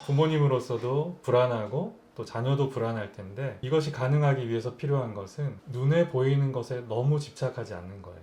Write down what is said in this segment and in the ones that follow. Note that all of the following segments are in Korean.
부모님으로서도 불안하고 또 자녀도 불안할 텐데 이것이 가능하기 위해서 필요한 것은 눈에 보이는 것에 너무 집착하지 않는 거예요.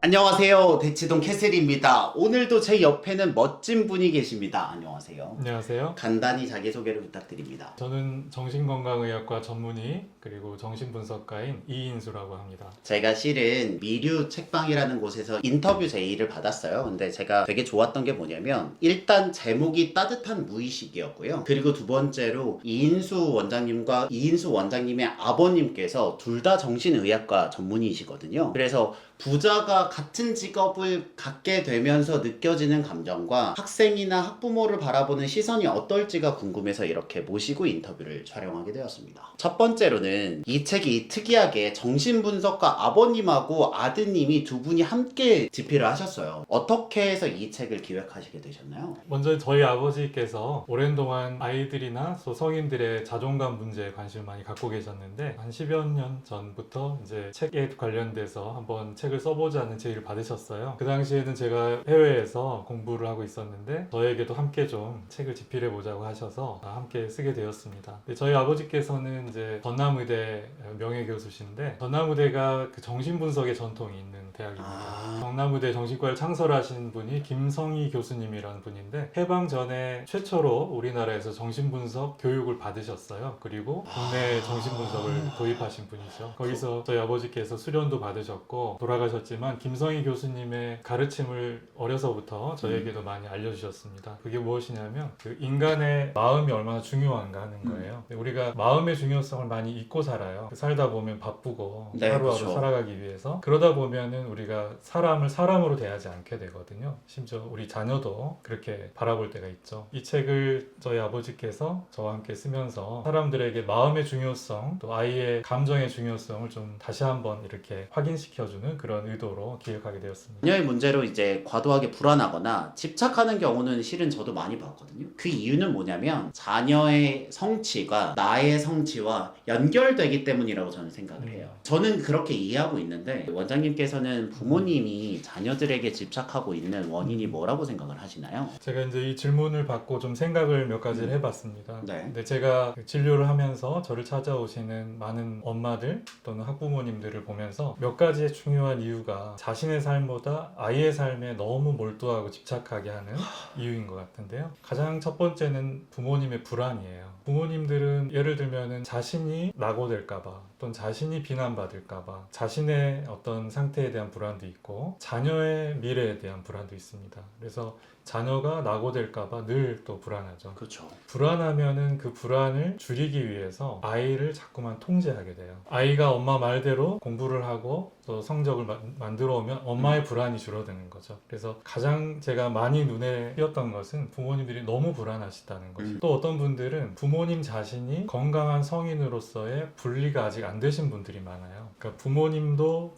안녕하세요. 대치동 캐슬입니다. 오늘도 제 옆에는 멋진 분이 계십니다. 안녕하세요. 안녕하세요. 간단히 자기소개를 부탁드립니다. 저는 정신건강의학과 전문의 그리고 정신분석가인 이인수라고 합니다. 제가 실은 미류 책방이라는 곳에서 인터뷰 제의를 받았어요. 근데 제가 되게 좋았던 게 뭐냐면 일단 제목이 따뜻한 무의식이었고요. 그리고 두 번째로 이인수 원장님과 이인수 원장님의 아버님께서 둘 다 정신의학과 전문의시거든요. 그래서 부자가 같은 직업을 갖게 되면서 느껴지는 감정과 학생이나 학부모를 바라보는 시선이 어떨지가 궁금해서 이렇게 모시고 인터뷰를 촬영하게 되었습니다. 첫 번째로는 이 책이 특이하게 정신분석가 아버님하고 아드님이 두 분이 함께 집필을 하셨어요. 어떻게 해서 이 책을 기획하시게 되셨나요? 먼저 저희 아버지께서 오랜 동안 아이들이나 또 성인들의 자존감 문제에 관심을 많이 갖고 계셨는데 한 10여 년 전부터 이제 책에 관련돼서 한번 책을 써보자는 제의를 받으셨어요. 그 당시에는 제가 해외에서 공부를 하고 있었는데 저에게도 함께 좀 책을 집필해 보자고 하셔서 함께 쓰게 되었습니다. 저희 아버지께서는 이제 전남의대 명예교수신데 전남의대가 그 정신분석의 전통이 있는 대학입니다. 전남의대 정신과를 창설하신 분이 김성희 교수님이라는 분인데 해방 전에 최초로 우리나라에서 정신분석 교육을 받으셨어요. 그리고 국내 정신분석을 도입하신 분이죠. 거기서 저희 아버지께서 수련도 받으셨고 돌아가셨지만 김성희 교수님의 가르침을 어려서부터 저에게도 많이 알려주셨습니다. 그게 무엇이냐면 그 인간의 마음이 얼마나 중요한가 하는 거예요. 우리가 마음의 중요성을 많이 잊고 살아요. 살다 보면 바쁘고 네, 하루하루 그렇죠. 살아가기 위해서 그러다 보면은 우리가 사람을 사람으로 대하지 않게 되거든요. 심지어 우리 자녀도 그렇게 바라볼 때가 있죠. 이 책을 저희 아버지께서 저와 함께 쓰면서 사람들에게 마음의 중요성 또 아이의 감정의 중요성을 좀 다시 한번 이렇게 확인시켜주는 그런 의도로 기획하게 되었습니다. 자녀의 문제로 이제 과도하게 불안하거나 집착하는 경우는 실은 저도 많이 봤거든요. 그 이유는 뭐냐면 자녀의 성취가 나의 성취와 연결되기 때문이라고 저는 생각을 해요. 저는 그렇게 이해하고 있는데 원장님께서는 부모님이 자녀들에게 집착하고 있는 원인이 뭐라고 생각을 하시나요? 제가 이제 이 질문을 받고 좀 생각을 몇 가지를 해봤습니다. 네. 근데 제가 진료를 하면서 저를 찾아오시는 많은 엄마들 또는 학부모님들을 보면서 몇 가지의 중요한 이유가 자신의 삶보다 아이의 삶에 너무 몰두하고 집착하게 하는 이유인 것 같은데요. 가장 첫 번째는 부모님의 불안이에요. 부모님들은 예를 들면은 자신이 낙오될까봐 또는 자신이 비난받을까봐 자신의 어떤 상태에 대한 불안도 있고 자녀의 미래에 대한 불안도 있습니다. 그래서 자녀가 낙오될까봐 늘 또 불안하죠. 그렇죠. 불안하면은 그 불안을 줄이기 위해서 아이를 자꾸만 통제하게 돼요. 아이가 엄마 말대로 공부를 하고 또 성적을 만들어 오면 엄마의 불안이 줄어드는 거죠. 그래서 가장 제가 많이 눈에 띄었던 것은 부모님들이 너무 불안하시다는 거죠. 또 어떤 분들은 부모님 자신이 건강한 성인으로서의 분리가 아직 안 되신 분들이 많아요. 그러니까 부모님도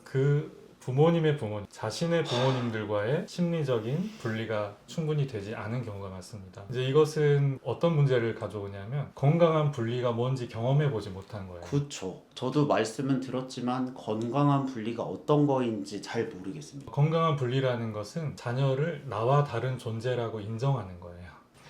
부모님의 부모님, 자신의 부모님들과의 심리적인 분리가 충분히 되지 않은 경우가 많습니다. 이제 이것은 어떤 문제를 가져오냐면 건강한 분리가 뭔지 경험해 보지 못한 거예요. 그렇죠. 저도 말씀은 들었지만 건강한 분리가 어떤 거인지 잘 모르겠습니다. 건강한 분리라는 것은 자녀를 나와 다른 존재라고 인정하는 거예요.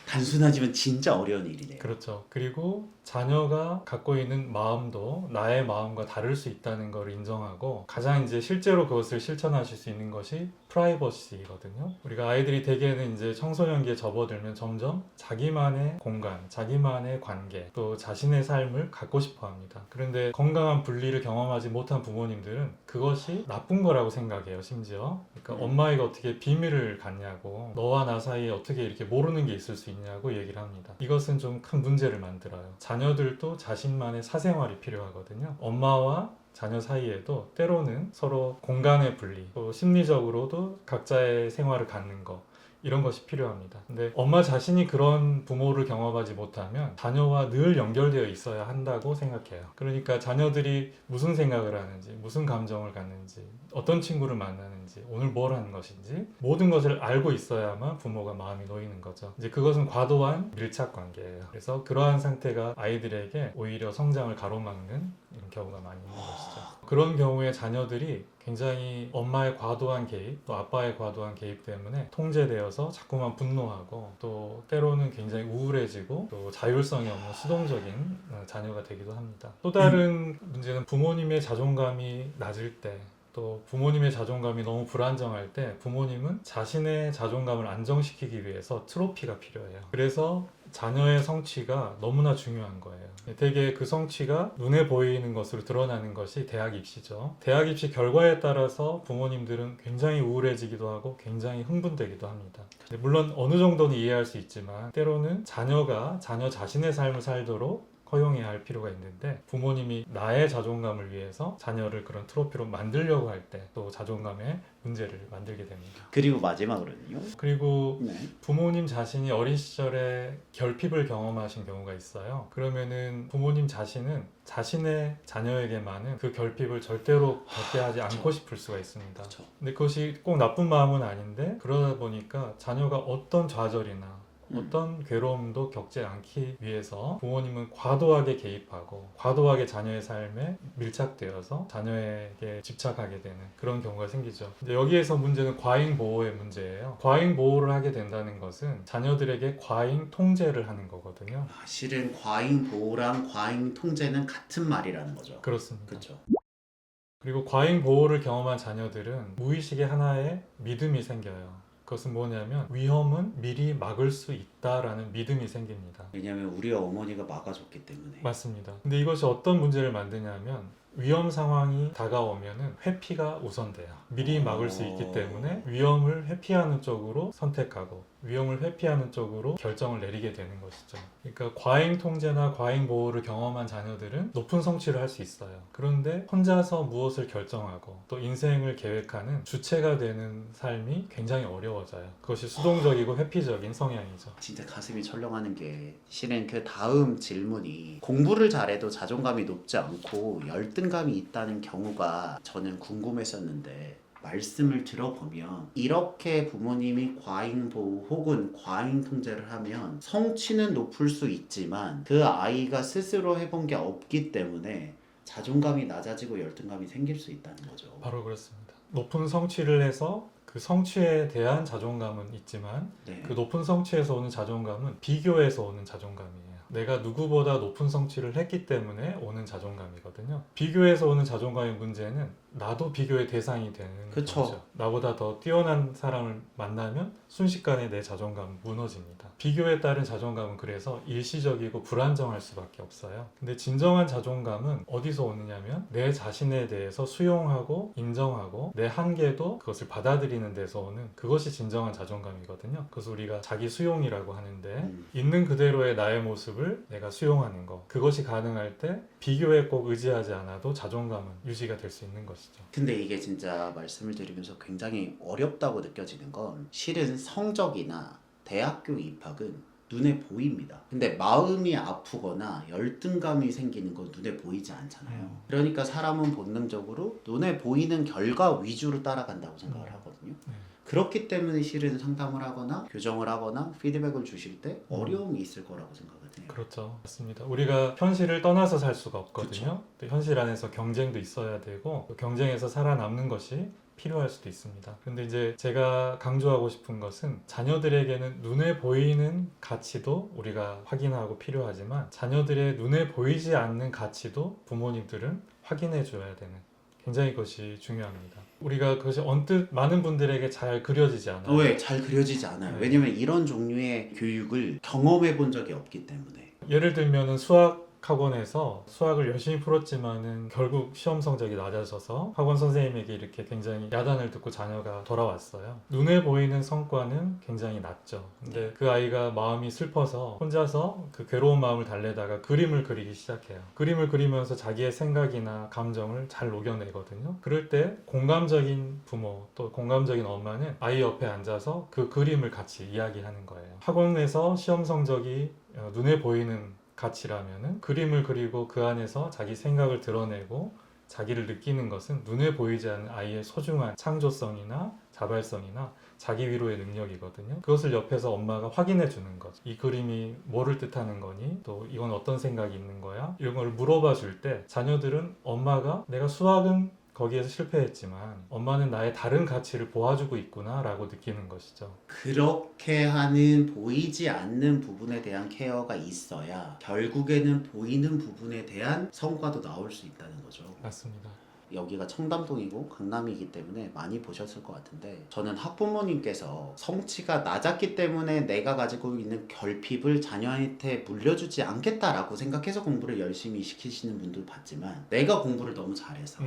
단순하지만 진짜 어려운 일이네요. 그렇죠. 그리고 자녀가 갖고 있는 마음도 나의 마음과 다를 수 있다는 걸 인정하고 가장 이제 실제로 그것을 실천하실 수 있는 것이 프라이버시거든요. 우리가 아이들이 대개는 이제 청소년기에 접어들면 점점 자기만의 공간, 자기만의 관계, 또 자신의 삶을 갖고 싶어 합니다. 그런데 건강한 분리를 경험하지 못한 부모님들은 그것이 나쁜 거라고 생각해요, 심지어. 그러니까 엄마에게 어떻게 비밀을 갖냐고, 너와 나 사이에 어떻게 이렇게 모르는 게 있을 수 있냐고 얘기를 합니다. 이것은 좀 큰 문제를 만들어요. 자녀들도 자신만의 사생활이 필요하거든요. 엄마와 자녀 사이에도 때로는 서로 공간의 분리, 또 심리적으로도 각자의 생활을 갖는 거, 이런 것이 필요합니다. 근데 엄마 자신이 그런 부모를 경험하지 못하면 자녀와 늘 연결되어 있어야 한다고 생각해요. 그러니까 자녀들이 무슨 생각을 하는지, 무슨 감정을 갖는지, 어떤 친구를 만나는지, 오늘 뭘 하는 것인지 모든 것을 알고 있어야만 부모가 마음이 놓이는 거죠. 이제 그것은 과도한 밀착 관계예요. 그래서 그러한 상태가 아이들에게 오히려 성장을 가로막는 이런 경우가 많이 있는 것이죠. 그런 경우에 자녀들이 굉장히 엄마의 과도한 개입, 또 아빠의 과도한 개입 때문에 통제되어서 자꾸만 분노하고 또 때로는 굉장히 우울해지고 또 자율성이 없는 수동적인 자녀가 되기도 합니다. 또 다른 문제는 부모님의 자존감이 낮을 때, 또 부모님의 자존감이 너무 불안정할 때 부모님은 자신의 자존감을 안정시키기 위해서 트로피가 필요해요. 그래서 자녀의 성취가 너무나 중요한 거예요. 되게 그 성취가 눈에 보이는 것으로 드러나는 것이 대학 입시죠. 대학 입시 결과에 따라서 부모님들은 굉장히 우울해지기도 하고 굉장히 흥분되기도 합니다. 물론 어느 정도는 이해할 수 있지만 때로는 자녀가 자녀 자신의 삶을 살도록 허용해야 할 필요가 있는데 부모님이 나의 자존감을 위해서 자녀를 그런 트로피로 만들려고 할 때 또 자존감의 문제를 만들게 됩니다. 그리고 마지막으로는요. 그리고 네. 부모님 자신이 어린 시절에 결핍을 경험하신 경우가 있어요. 그러면은 부모님 자신은 자신의 자녀에게만은 그 결핍을 절대로 겪게 하지 않고 싶을 수가 있습니다. 그렇죠. 근데 그것이 꼭 나쁜 마음은 아닌데 그러다 보니까 자녀가 어떤 좌절이나 어떤 괴로움도 겪지 않기 위해서 부모님은 과도하게 개입하고 과도하게 자녀의 삶에 밀착되어서 자녀에게 집착하게 되는 그런 경우가 생기죠. 근데 여기에서 문제는 과잉 보호의 문제예요. 과잉 보호를 하게 된다는 것은 자녀들에게 과잉 통제를 하는 거거든요. 실은 과잉 보호랑 과잉 통제는 같은 말이라는 거죠. 그렇습니다. 그렇죠. 그리고 과잉 보호를 경험한 자녀들은 무의식의 하나의 믿음이 생겨요. 그것은 뭐냐면 위험은 미리 막을 수 있다라는 믿음이 생깁니다. 왜냐하면 우리 어머니가 막아줬기 때문에. 맞습니다. 근데 이것이 어떤 문제를 만드냐면 위험 상황이 다가오면은 회피가 우선돼요. 미리 막을 수 있기 때문에 위험을 회피하는 쪽으로 선택하고 위험을 회피하는 쪽으로 결정을 내리게 되는 것이죠. 그러니까 과잉 통제나 과잉 보호를 경험한 자녀들은 높은 성취를 할 수 있어요. 그런데 혼자서 무엇을 결정하고 또 인생을 계획하는 주체가 되는 삶이 굉장히 어려워져요. 그것이 수동적이고 회피적인 성향이죠. 진짜 가슴이 철렁하는 게 실은 그 다음 질문이 공부를 잘해도 자존감이 높지 않고 열등감이 있다는 경우가 저는 궁금했었는데 말씀을 들어보면 이렇게 부모님이 과잉 보호 혹은 과잉 통제를 하면 성취는 높을 수 있지만 그 아이가 스스로 해본 게 없기 때문에 자존감이 낮아지고 열등감이 생길 수 있다는 거죠. 바로 그렇습니다. 높은 성취를 해서 그 성취에 대한 자존감은 있지만 네. 그 높은 성취에서 오는 자존감은 비교에서 오는 자존감이에요. 내가 누구보다 높은 성취를 했기 때문에 오는 자존감이거든요. 비교에서 오는 자존감의 문제는 나도 비교의 대상이 되는 그쵸. 거죠. 나보다 더 뛰어난 사람을 만나면 순식간에 내 자존감은 무너집니다. 비교에 따른 자존감은 그래서 일시적이고 불안정할 수밖에 없어요. 근데 진정한 자존감은 어디서 오느냐면 내 자신에 대해서 수용하고 인정하고 내 한계도 그것을 받아들이는 데서 오는 그것이 진정한 자존감이거든요. 그래서 우리가 자기 수용이라고 하는데 있는 그대로의 나의 모습을 내가 수용하는 것, 그것이 가능할 때 비교에 꼭 의지하지 않아도 자존감은 유지가 될 수 있는 것이죠. 근데 이게 진짜 말씀을 드리면서 굉장히 어렵다고 느껴지는 건 실은 성적이나 대학교 입학은 눈에 보입니다. 근데 마음이 아프거나 열등감이 생기는 건 눈에 보이지 않잖아요. 그러니까 사람은 본능적으로 눈에 보이는 결과 위주로 따라간다고 생각을 하거든요. 그렇기 때문에 실은 상담을 하거나 교정을 하거나 피드백을 주실 때 어려움이 있을 거라고 생각을 해요. 그렇죠. 맞습니다. 우리가 현실을 떠나서 살 수가 없거든요. 그쵸. 또 현실 안에서 경쟁도 있어야 되고 또 경쟁에서 살아남는 것이 필요할 수도 있습니다. 근데 이제 제가 강조하고 싶은 것은 자녀들에게는 눈에 보이는 가치도 우리가 확인하고 필요하지만 자녀들의 눈에 보이지 않는 가치도 부모님들은 확인해 줘야 되는 굉장히 그것이 중요합니다. 우리가 그것이 언뜻 많은 분들에게 잘 그려지지 않아요. 왜? 잘 그려지지 않아요. 네. 왜냐면 이런 종류의 교육을 경험해 본 적이 없기 때문에. 예를 들면은 수학 학원에서 수학을 열심히 풀었지만은 결국 시험 성적이 낮아져서 학원 선생님에게 이렇게 굉장히 야단을 듣고 자녀가 돌아왔어요. 눈에 보이는 성과는 굉장히 낮죠. 근데 그 아이가 마음이 슬퍼서 혼자서 그 괴로운 마음을 달래다가 그림을 그리기 시작해요. 그림을 그리면서 자기의 생각이나 감정을 잘 녹여내거든요. 그럴 때 공감적인 부모 또 공감적인 엄마는 아이 옆에 앉아서 그 그림을 같이 이야기하는 거예요. 학원에서 시험 성적이 눈에 보이는 가치라면은 그림을 그리고 그 안에서 자기 생각을 드러내고 자기를 느끼는 것은 눈에 보이지 않는 아이의 소중한 창조성이나 자발성이나 자기 위로의 능력이거든요. 그것을 옆에서 엄마가 확인해 주는 거죠. 이 그림이 뭐를 뜻하는 거니? 또 이건 어떤 생각이 있는 거야? 이런 걸 물어봐 줄 때 자녀들은 엄마가 내가 수학은 거기에서 실패했지만 엄마는 나의 다른 가치를 보아주고 있구나 라고 느끼는 것이죠. 그렇게 하는 보이지 않는 부분에 대한 케어가 있어야 결국에는 보이는 부분에 대한 성과도 나올 수 있다는 거죠. 맞습니다. 여기가 청담동이고 강남이기 때문에 많이 보셨을 것 같은데, 저는 학부모님께서 성취가 낮았기 때문에 내가 가지고 있는 결핍을 자녀한테 물려주지 않겠다라고 생각해서 공부를 열심히 시키시는 분들 봤지만, 내가 공부를 너무 잘해서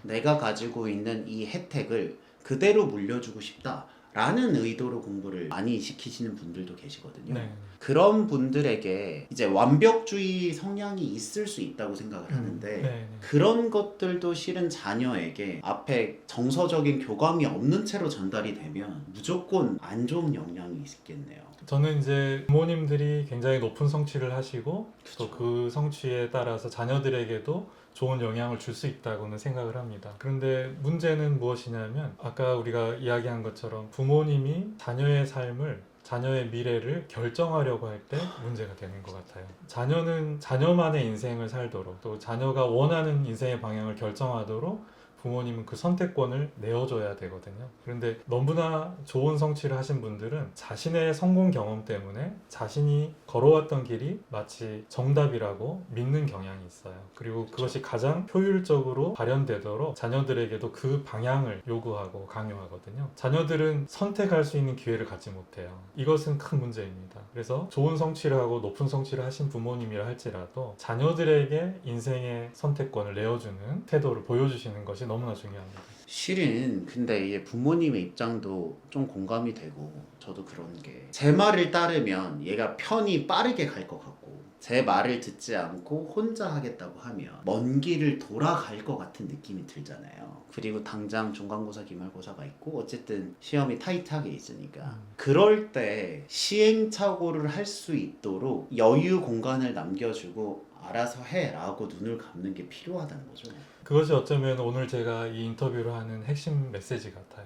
내가 가지고 있는 이 혜택을 그대로 물려주고 싶다 라는 의도로 공부를 많이 시키시는 분들도 계시거든요. 네. 그런 분들에게 이제 완벽주의 성향이 있을 수 있다고 생각을 하는데, 네. 그런 것들도 실은 자녀에게 앞에 정서적인 교감이 없는 채로 전달이 되면 무조건 안 좋은 영향이 있겠네요. 저는 이제 부모님들이 굉장히 높은 성취를 하시고 또 그쵸. 그 성취에 따라서 자녀들에게도 좋은 영향을 줄 수 있다고는 생각을 합니다. 그런데 문제는 무엇이냐면 아까 우리가 이야기한 것처럼 부모님이 자녀의 삶을 자녀의 미래를 결정하려고 할 때 문제가 되는 것 같아요. 자녀는 자녀만의 인생을 살도록 또 자녀가 원하는 인생의 방향을 결정하도록 부모님은 그 선택권을 내어줘야 되거든요. 그런데 너무나 좋은 성취를 하신 분들은 자신의 성공 경험 때문에 자신이 걸어왔던 길이 마치 정답이라고 믿는 경향이 있어요. 그리고 그것이 가장 효율적으로 발현되도록 자녀들에게도 그 방향을 요구하고 강요하거든요. 자녀들은 선택할 수 있는 기회를 갖지 못해요. 이것은 큰 문제입니다. 그래서 좋은 성취를 하고 높은 성취를 하신 부모님이라 할지라도 자녀들에게 인생의 선택권을 내어주는 태도를 보여주시는 것이 너무나 중요합니다. 실은 근데 이게 부모님의 입장도 좀 공감이 되고, 저도 그런 게 제 말을 따르면 얘가 편히 빠르게 갈 것 같고, 제 말을 듣지 않고 혼자 하겠다고 하면 먼 길을 돌아갈 것 같은 느낌이 들잖아요. 그리고 당장 중간고사 기말고사가 있고 어쨌든 시험이 타이트하게 있으니까, 그럴 때 시행착오를 할 수 있도록 여유 공간을 남겨주고 알아서 해 라고 눈을 감는 게 필요하다는 거죠. 그것이 어쩌면 오늘 제가 이 인터뷰를 하는 핵심 메시지 같아요.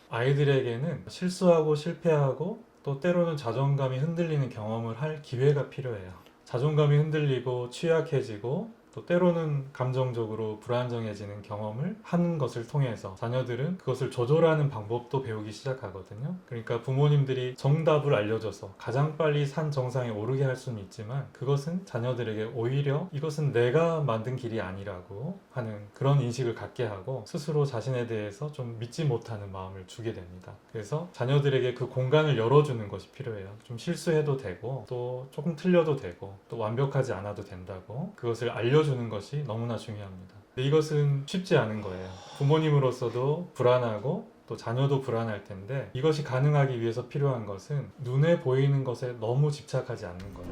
아이들에게는 실수하고 실패하고 또 때로는 자존감이 흔들리는 경험을 할 기회가 필요해요. 자존감이 흔들리고 취약해지고 또 때로는 감정적으로 불안정해지는 경험을 하는 것을 통해서 자녀들은 그것을 조절하는 방법도 배우기 시작하거든요. 그러니까 부모님들이 정답을 알려줘서 가장 빨리 산 정상에 오르게 할 수는 있지만 그것은 자녀들에게 오히려 이것은 내가 만든 길이 아니라고 하는 그런 인식을 갖게 하고 스스로 자신에 대해서 좀 믿지 못하는 마음을 주게 됩니다. 그래서 자녀들에게 그 공간을 열어주는 것이 필요해요. 좀 실수해도 되고 또 조금 틀려도 되고 또 완벽하지 않아도 된다고 그것을 알려주는 것이 너무나 중요합니다. 근데 이것은 쉽지 않은 거예요. 부모님으로서도 불안하고 또 자녀도 불안할 텐데 이것이 가능하기 위해서 필요한 것은 눈에 보이는 것에 너무 집착하지 않는 거예요.